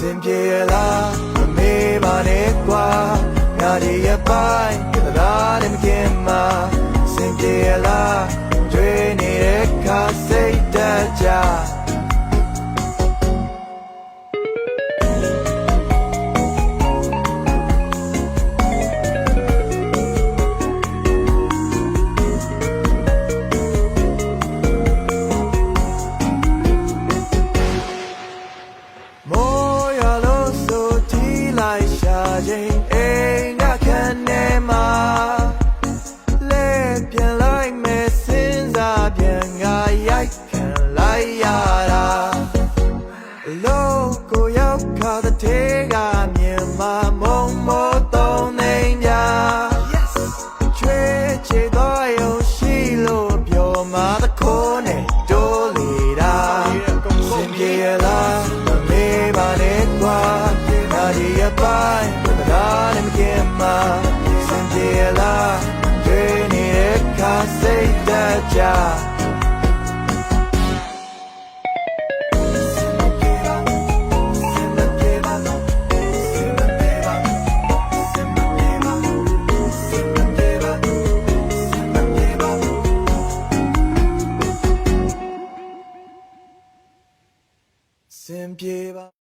ပြေလားမမေးပါနဲ့ကွာငါဒီရဲ့ပိုင်းပြသလားလည်းမခင်မှာစင်ပြေလားတွေ့နေတဲ့ခါစိတ်တကြအိမ်ကခန်းထဲမှာလဲပြန်လိုက်မယ်စဉ်းစားပြန်ငါရိုက်ခံလိုက်ရတာလို့ကိုရောက်ခါတဲ့ထဲကမြင်မှာမုံမိုးသုံးနေညာ yes ချွေချေတော့ရုံရှိလို့ပြောမှာတခိုးနဲ့တိုးလေတာစင်ပြေလားမမေးပါနဲ့ကွာငါဒီရဲ့ပိုင်းလည်းမခင်မှာစင်ပြေလားတွေ့နေတဲ့ခါစိတ်တကြစင်ပြေပါ